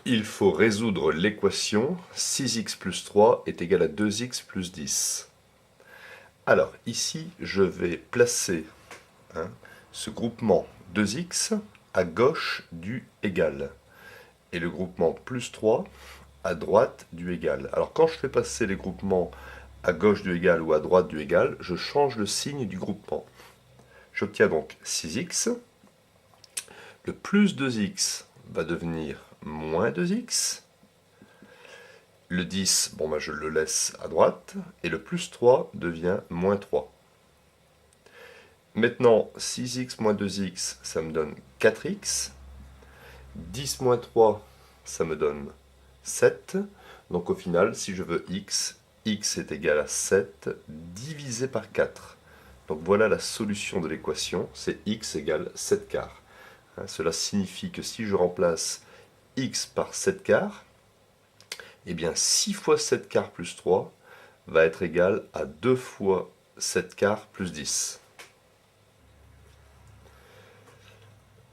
Il faut résoudre l'équation 6x plus 3 est égal à 2x plus 10. Alors, ici, je vais placer ce groupement 2x à gauche du égal et le groupement plus 3 à droite du égal. Alors, quand je fais passer les groupements à gauche du égal ou à droite du égal, je change le signe du groupement. J'obtiens donc 6x. Le plus 2x va devenir moins 2x. Le 10, bon, je le laisse à droite. Et le plus 3 devient moins 3. Maintenant, 6x moins 2x, ça me donne 4x. 10 moins 3, ça me donne 7. Donc au final, si je veux x, x est égal à 7 divisé par 4. Donc voilà la solution de l'équation, c'est x égale 7 quarts. Cela signifie que si je remplace x par 7 quarts, eh bien 6 fois 7 quarts plus 3 va être égal à 2 fois 7 quarts plus 10.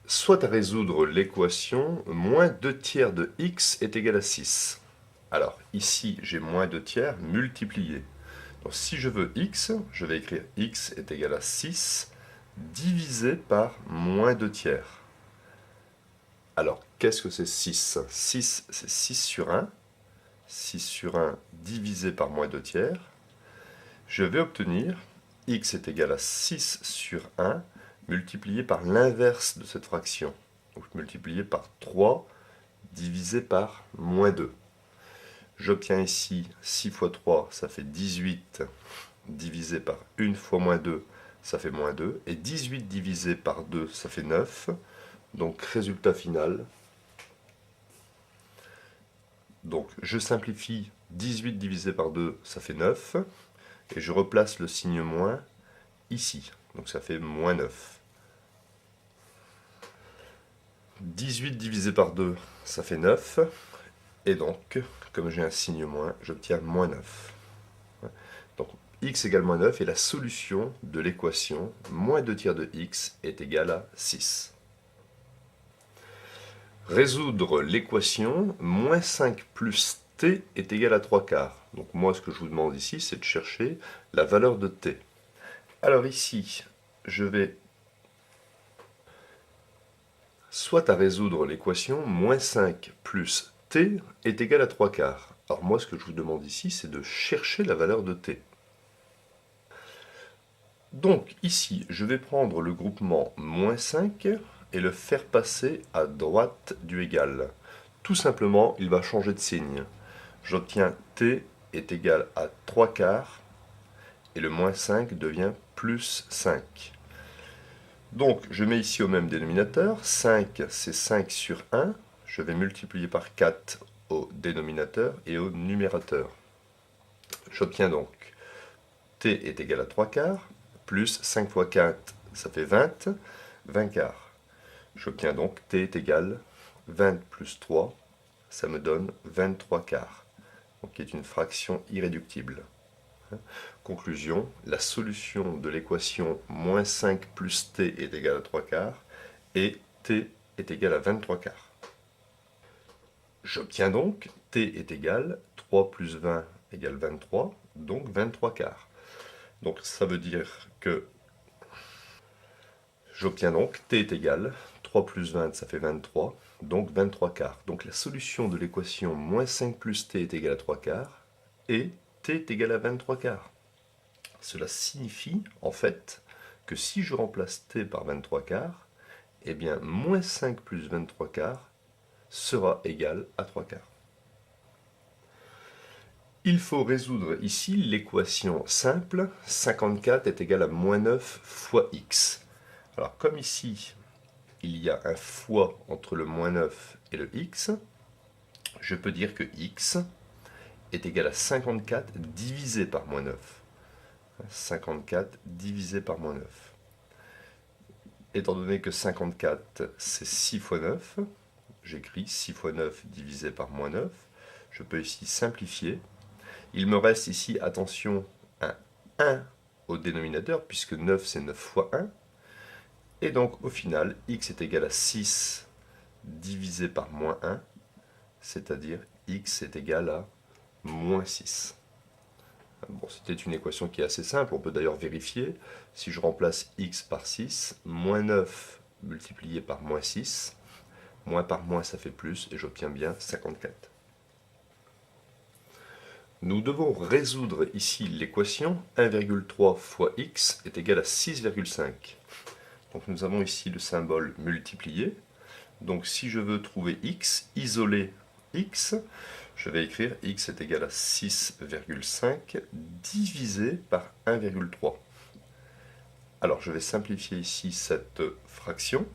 Soit à résoudre l'équation moins 2 tiers de x est égal à 6. Alors ici j'ai moins 2 tiers multiplié. Donc si je veux x, je vais écrire x est égal à 6 divisé par moins 2 tiers. Alors qu'est-ce que c'est 6 ? 6 c'est 6 sur 1. 6 sur 1 divisé par moins 2 tiers. Je vais obtenir x est égal à 6 sur 1 multiplié par l'inverse de cette fraction. Donc multiplié par 3 divisé par moins 2. J'obtiens ici 6 fois 3, ça fait 18 divisé par 1 fois moins 2, ça fait moins 2. Et 18 divisé par 2, ça fait 9. Donc résultat final. Donc je simplifie, 18 divisé par 2, ça fait 9. Et je replace le signe moins ici. Donc ça fait moins 9. 18 divisé par 2, ça fait 9. Et donc, comme j'ai un signe moins, j'obtiens moins 9. Donc x égale moins 9 et la solution de l'équation moins 2 tiers de x est égale à 6. Résoudre l'équation moins 5 plus t est égal à 3 quarts. Donc moi, ce que je vous demande ici, c'est de chercher la valeur de t. Alors ici, je vais soit à résoudre l'équation moins 5 plus t est égal à 3 quarts. Alors moi, ce que je vous demande ici, c'est de chercher la valeur de t. Donc ici, je vais prendre le groupement moins 5 et le faire passer à droite du égal. Tout simplement, il va changer de signe. J'obtiens t est égal à 3 quarts et le moins 5 devient plus 5. Donc je mets ici au même dénominateur. 5 c'est 5 sur 1. Je vais multiplier par 4 au dénominateur et au numérateur. J'obtiens donc t est égal à 3 quarts, plus 5 fois 4, ça fait 20, 20 quarts. J'obtiens donc t est égal 20 plus 3, ça me donne 23 quarts, donc qui est une fraction irréductible. Conclusion, la solution de l'équation moins 5 plus t est égal à 3 quarts et t est égal à 23 quarts. J'obtiens donc t est égal 3 plus 20 égale 23, donc 23 quarts. Donc ça veut dire que j'obtiens donc t est égal 3 plus 20, ça fait 23, donc 23 quarts. Donc la solution de l'équation moins 5 plus t est égal à 3 quarts et t est égal à 23 quarts. Cela signifie en fait que si je remplace t par 23 quarts, eh bien moins 5 plus 23 quarts sera égal à 3 quarts. Il faut résoudre ici l'équation simple 54 est égal à moins 9 fois x. Alors comme ici il y a un fois entre le moins 9 et le x, je peux dire que x est égal à 54 divisé par moins 9. 54 divisé par moins 9. Étant donné que 54 c'est 6 fois 9, j'écris 6 fois 9 divisé par moins 9. Je peux ici simplifier. Il me reste ici, attention, un 1 au dénominateur, puisque 9 c'est 9 fois 1. Et donc au final, x est égal à 6 divisé par moins 1. c'est-à-dire x est égal à moins 6. Bon, c'était une équation qui est assez simple, on peut d'ailleurs vérifier. Si je remplace x par 6, moins 9 multiplié par moins 6, moins par moins ça fait plus, et j'obtiens bien 54. Nous devons résoudre ici l'équation 1,3 fois x est égal à 6,5. Donc nous avons ici le symbole multiplié. Donc si je veux trouver x, isoler x, je vais écrire x est égal à 6,5 divisé par 1,3. Alors je vais simplifier ici cette fraction.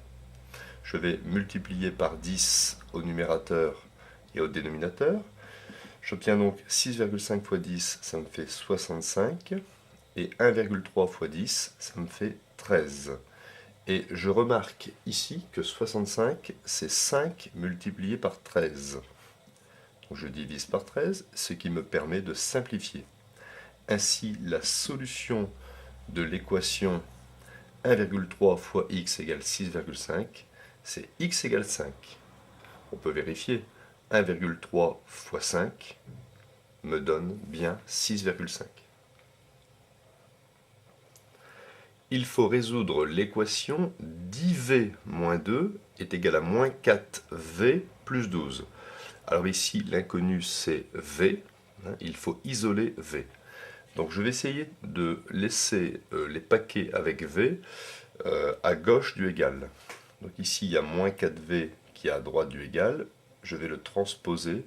Je vais multiplier par 10 au numérateur et au dénominateur. J'obtiens donc 6,5 fois 10, ça me fait 65. Et 1,3 fois 10, ça me fait 13. Et je remarque ici que 65, c'est 5 multiplié par 13. Donc je divise par 13, ce qui me permet de simplifier. Ainsi, la solution de l'équation 1,3 fois x égale 6,5, c'est x égale 5. On peut vérifier. 1,3 fois 5 me donne bien 6,5. Il faut résoudre l'équation 10v moins 2 est égal à moins 4v plus 12. Alors ici, l'inconnu c'est v, il faut isoler v. Donc je vais essayer de laisser les paquets avec v à gauche du égal. Donc ici, il y a moins 4v qui est à droite du égal. Je vais le transposer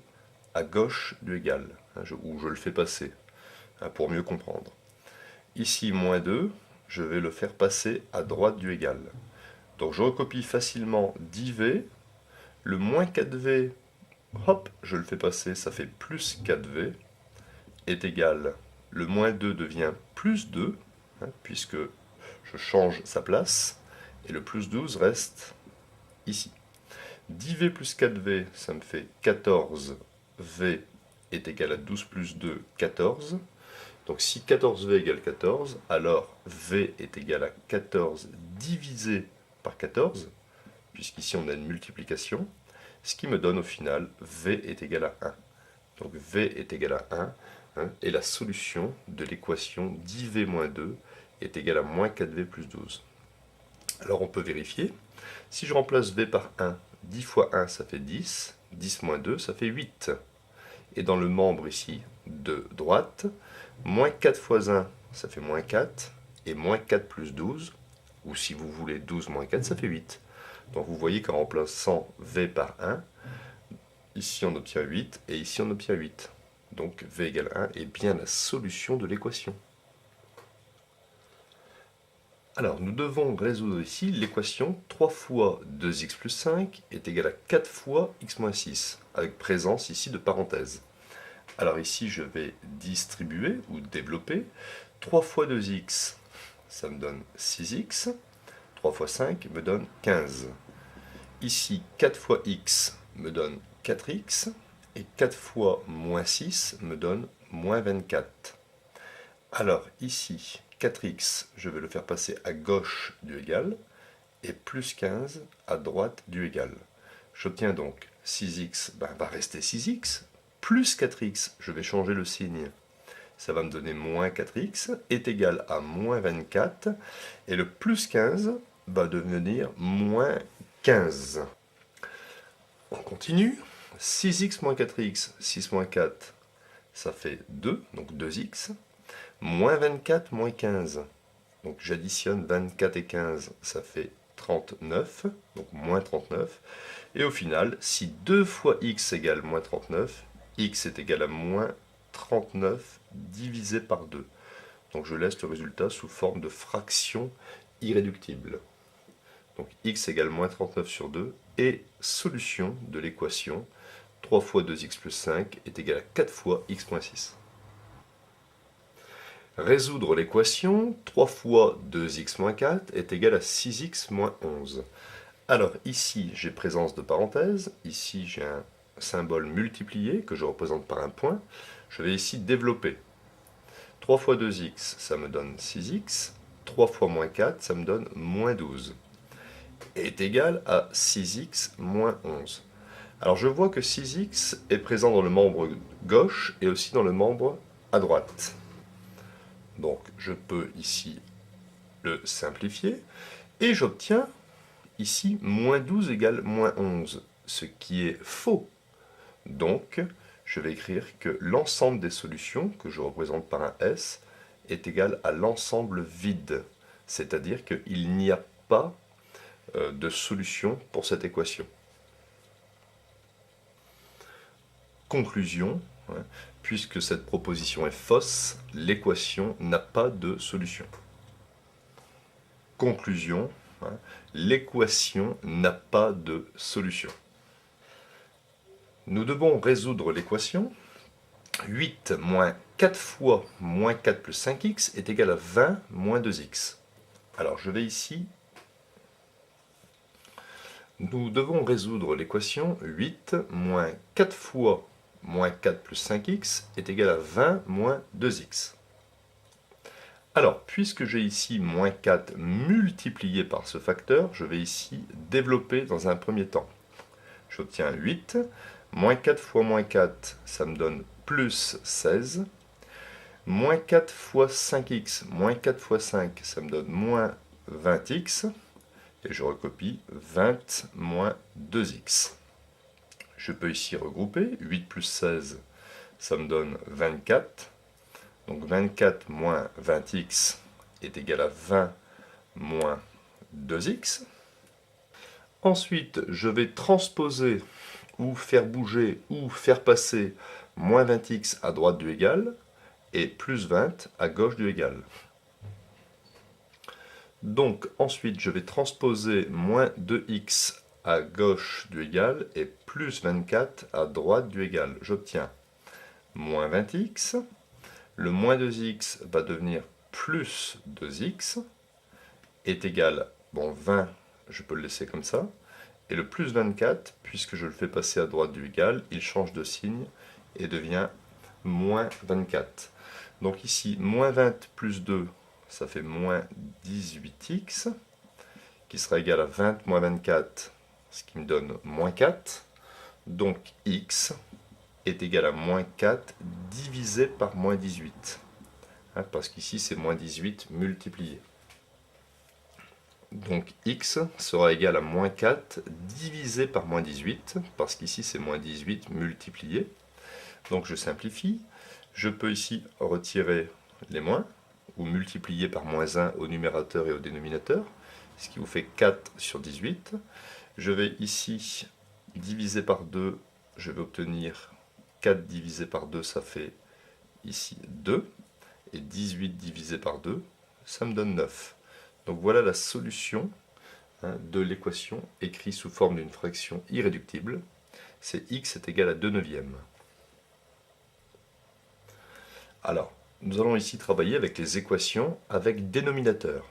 à gauche du égal, où je le fais passer, pour mieux comprendre. Ici, moins 2, je vais le faire passer à droite du égal. Donc je recopie facilement 10v, le moins 4v, hop, je le fais passer, ça fait plus 4v, est égal, le moins 2 devient plus 2, puisque je change sa place, et le plus 12 reste ici. 10v plus 4v, ça me fait 14v est égal à 12 plus 2, 14. Donc si 14v égale 14, alors v est égal à 14 divisé par 14, puisqu'ici on a une multiplication, ce qui me donne au final v est égal à 1. Donc v est égal à 1, et la solution de l'équation 10v moins 2 est égale à moins 4v plus 12. Alors on peut vérifier. Si je remplace v par 1, 10 fois 1 ça fait 10, 10 moins 2 ça fait 8. Et dans le membre ici de droite, moins 4 fois 1 ça fait moins 4, et moins 4 plus 12, ou si vous voulez 12 moins 4 ça fait 8. Donc vous voyez qu'en remplaçant v par 1, ici on obtient 8, et ici on obtient 8. Donc v égale 1 est bien la solution de l'équation. Alors, nous devons résoudre ici l'équation 3 fois 2x plus 5 est égal à 4 fois x moins 6, avec présence ici de parenthèses. Alors ici, je vais distribuer ou développer. 3 fois 2x, ça me donne 6x. 3 fois 5 me donne 15. Ici, 4 fois x me donne 4x. Et 4 fois moins 6 me donne moins 24. Alors ici, 4x, je vais le faire passer à gauche du égal, et plus 15 à droite du égal. J'obtiens donc 6x, va rester 6x, plus 4x, je vais changer le signe. Ça va me donner moins 4x, est égal à moins 24, et le plus 15 va devenir moins 15. On continue. 6x moins 4x, 6 moins 4, ça fait 2, donc 2x. Moins 24, moins 15. Donc j'additionne 24 et 15, ça fait 39, donc moins 39. Et au final, si 2 fois x égale moins 39, x est égal à moins 39 divisé par 2. Donc je laisse le résultat sous forme de fraction irréductible. Donc x égale moins 39 sur 2 et solution de l'équation 3 fois 2x plus 5 est égal à 4 fois x moins 6. Résoudre l'équation 3 fois 2x moins 4 est égal à 6x moins 11. Alors ici j'ai présence de parenthèse, ici j'ai un symbole multiplié que je représente par un point. Je vais ici développer. 3 fois 2x ça me donne 6x, 3 fois moins 4 ça me donne moins 12. Est égal à 6x moins 11. Alors je vois que 6x est présent dans le membre gauche et aussi dans le membre à droite. Donc je peux ici le simplifier et j'obtiens ici moins 12 égale moins 11, ce qui est faux. Donc je vais écrire que l'ensemble des solutions, que je représente par un S, est égal à l'ensemble vide. C'est-à-dire qu'il n'y a pas de solution pour cette équation. Conclusion, hein, puisque cette proposition est fausse, l'équation n'a pas de solution. Conclusion, hein, l'équation n'a pas de solution. Nous devons résoudre l'équation. 8 moins 4 fois moins 4 plus 5x est égal à 20 moins 2x. Alors je vais ici. Nous devons résoudre l'équation 8 moins 4 fois moins 4 plus 5x est égal à 20 moins 2x. Alors, puisque j'ai ici moins 4 multiplié par ce facteur, je vais ici développer dans un premier temps. J'obtiens 8, moins 4 fois moins 4, ça me donne plus 16. Moins 4 fois 5x, moins 4 fois 5, ça me donne moins 20x. Et je recopie 20 moins 2x. Je peux ici regrouper, 8 plus 16, ça me donne 24. Donc 24 moins 20x est égal à 20 moins 2x. Ensuite, je vais transposer ou faire bouger ou faire passer moins 20x à droite du égal et plus 20 à gauche du égal. Donc ensuite, je vais transposer moins 2x à gauche du égal et plus 24 à droite du égal. J'obtiens moins 20x. Le moins 2x va devenir plus 2x est égal, bon 20, je peux le laisser comme ça. Et le plus 24, puisque je le fais passer à droite du égal, il change de signe et devient moins 24. Donc ici, moins 20 plus 2, ça fait moins 18x, qui sera égal à 20 moins 24, ce qui me donne moins 4. Donc x est égal à moins 4 divisé par moins 18. Hein, parce qu'ici, c'est moins 18 multiplié. Donc x sera égal à moins 4 divisé par moins 18, parce qu'ici, c'est moins 18 multiplié. Donc je simplifie. Je peux ici retirer les moins, ou multiplier par moins 1 au numérateur et au dénominateur, ce qui vous fait 4 sur 18. Je vais ici diviser par 2, je vais obtenir 4 divisé par 2, ça fait ici 2. Et 18 divisé par 2, ça me donne 9. Donc voilà la solution de l'équation écrite sous forme d'une fraction irréductible. C'est x est égal à 2 neuvièmes. Alors, nous allons ici travailler avec les équations avec dénominateur.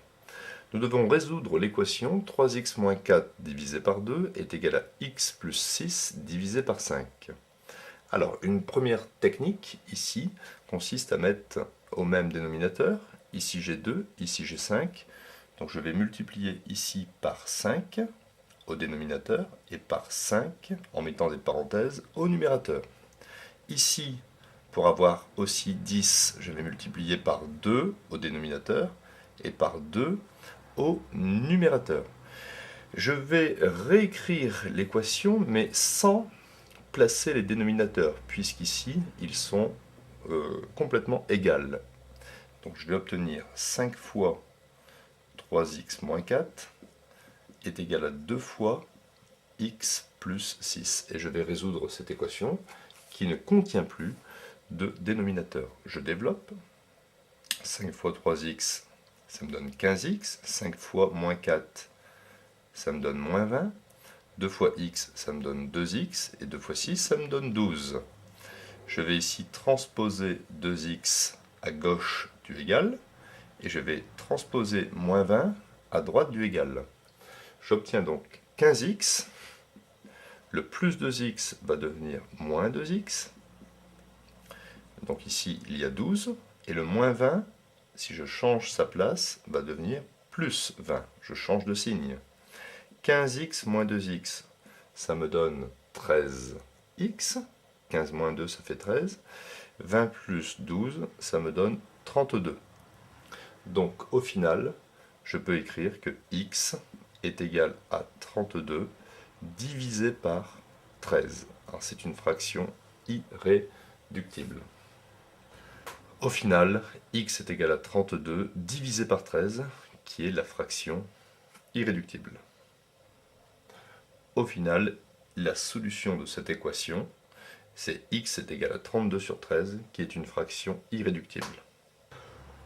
Nous devons résoudre l'équation 3x moins 4 divisé par 2 est égal à x plus 6 divisé par 5. Alors, une première technique ici consiste à mettre au même dénominateur, ici j'ai 2, ici j'ai 5, donc je vais multiplier ici par 5 au dénominateur et par 5 en mettant des parenthèses au numérateur. Ici, pour avoir aussi 10, je vais multiplier par 2 au dénominateur et par 2 au numérateur. Je vais réécrire l'équation mais sans placer les dénominateurs, puisqu'ici, ils sont complètement égales. Donc je vais obtenir 5 fois 3x moins 4 est égal à 2 fois x plus 6. Et je vais résoudre cette équation qui ne contient plus de dénominateur. Je développe. 5 fois 3x, ça me donne 15x. 5 fois moins 4, ça me donne moins 20. 2 fois x, ça me donne 2x, et 2 fois 6, ça me donne 12. Je vais ici transposer 2x à gauche du égal, et je vais transposer moins 20 à droite du égal. J'obtiens donc 15x, le plus 2x va devenir moins 2x, donc ici il y a 12, et le moins 20, si je change sa place, va devenir plus 20, je change de signe. 15x moins 2x, ça me donne 13x. 15 moins 2, ça fait 13. 20 plus 12, ça me donne 32. Donc au final, je peux écrire que x est égal à 32 divisé par 13. Alors c'est une fraction irréductible. Au final, x est égal à 32 divisé par 13, qui est la fraction irréductible. Au final, la solution de cette équation, c'est x est égal à 32 sur 13, qui est une fraction irréductible.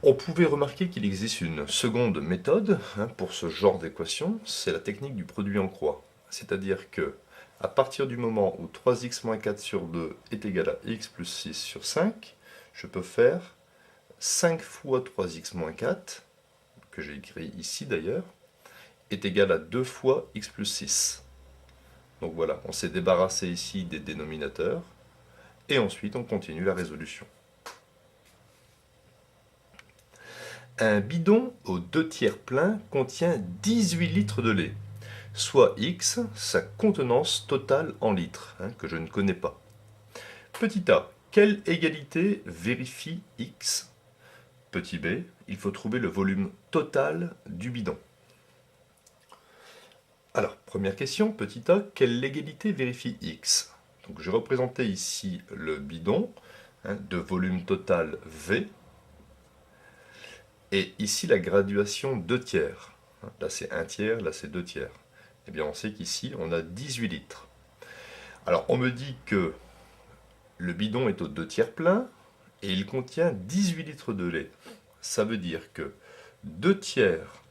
On pouvait remarquer qu'il existe une seconde méthode pour ce genre d'équation, c'est la technique du produit en croix. C'est-à-dire que, à partir du moment où 3x moins 4 sur 2 est égal à x plus 6 sur 5, je peux faire 5 fois 3x moins 4, que j'ai écrit ici d'ailleurs, est égal à 2 fois x plus 6. Donc voilà, on s'est débarrassé ici des dénominateurs, et ensuite on continue la résolution. Un bidon aux 2 tiers plein contient 18 litres de lait, soit x, sa contenance totale en litres, que je ne connais pas. Petit a, quelle égalité vérifie x? Petit b, il faut trouver le volume total du bidon. Alors, première question, petit a, quelle égalité vérifie x? Donc, je représentais ici le bidon de volume total V, et ici la graduation 2 tiers. Là c'est 1 tiers, là c'est 2 tiers. Eh bien on sait qu'ici on a 18 litres. Alors on me dit que le bidon est aux 2 tiers plein et il contient 18 litres de lait. Ça veut dire que 2 tiers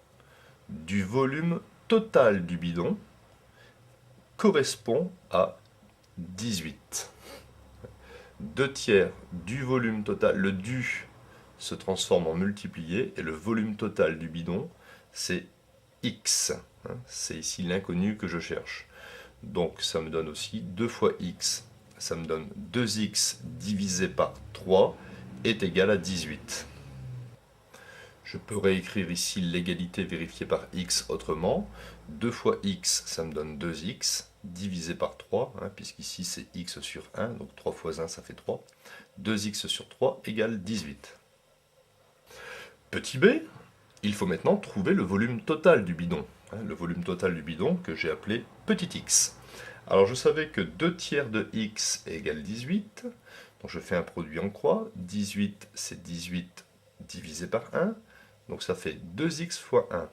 du volume total du bidon correspond à 18. 2 tiers du volume total, le du se transforme en multiplié et le volume total du bidon c'est x. C'est ici l'inconnu que je cherche. Donc ça me donne aussi 2 fois x, ça me donne 2x divisé par 3 est égal à 18. Je peux réécrire ici l'égalité vérifiée par x autrement. 2 fois x, ça me donne 2x, divisé par 3, puisqu'ici c'est x sur 1, donc 3 fois 1, ça fait 3. 2x sur 3 égale 18. Petit b, il faut maintenant trouver le volume total du bidon. Le volume total du bidon que j'ai appelé petit x. Alors je savais que 2 tiers de x égale 18, donc je fais un produit en croix. 18 c'est 18 divisé par 1, donc ça fait 2x fois 1.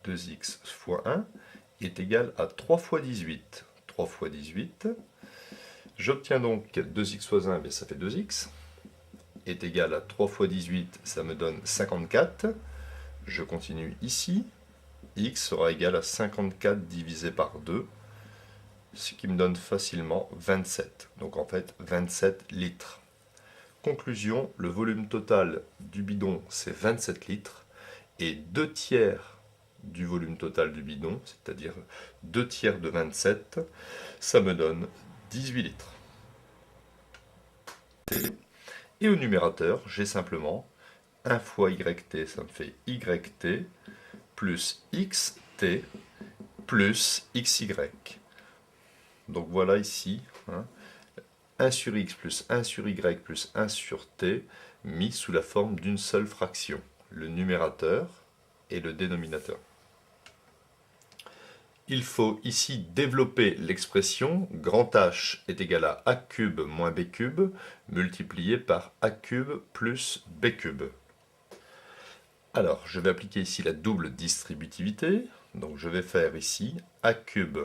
2x fois 1 est égal à 3 fois 18. 3 fois 18, j'obtiens donc 2x fois 1, ça fait 2x, est égal à 3 fois 18, ça me donne 54. Je continue ici, x sera égal à 54 divisé par 2, ce qui me donne facilement 27. Donc en fait 27 litres. Conclusion, le volume total du bidon c'est 27 litres et 2 tiers du volume total du bidon, c'est-à-dire 2 tiers de 27, ça me donne 18 litres. Et au numérateur, j'ai simplement 1 fois yt, ça me fait yt, plus xt, plus xy. Donc voilà ici, 1 sur x plus 1 sur y plus 1 sur t, mis sous la forme d'une seule fraction, le numérateur et le dénominateur. Il faut ici développer l'expression grand H est égal à a cube moins b cube multiplié par a cube plus b cube. Alors, je vais appliquer ici la double distributivité. Donc je vais faire ici a cube.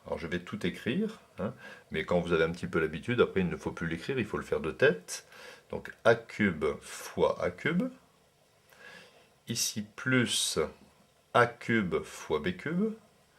Alors je vais tout écrire, mais quand vous avez un petit peu l'habitude, après il ne faut plus l'écrire, il faut le faire de tête. Donc a cube fois a cube. Ici plus a cube fois b cube.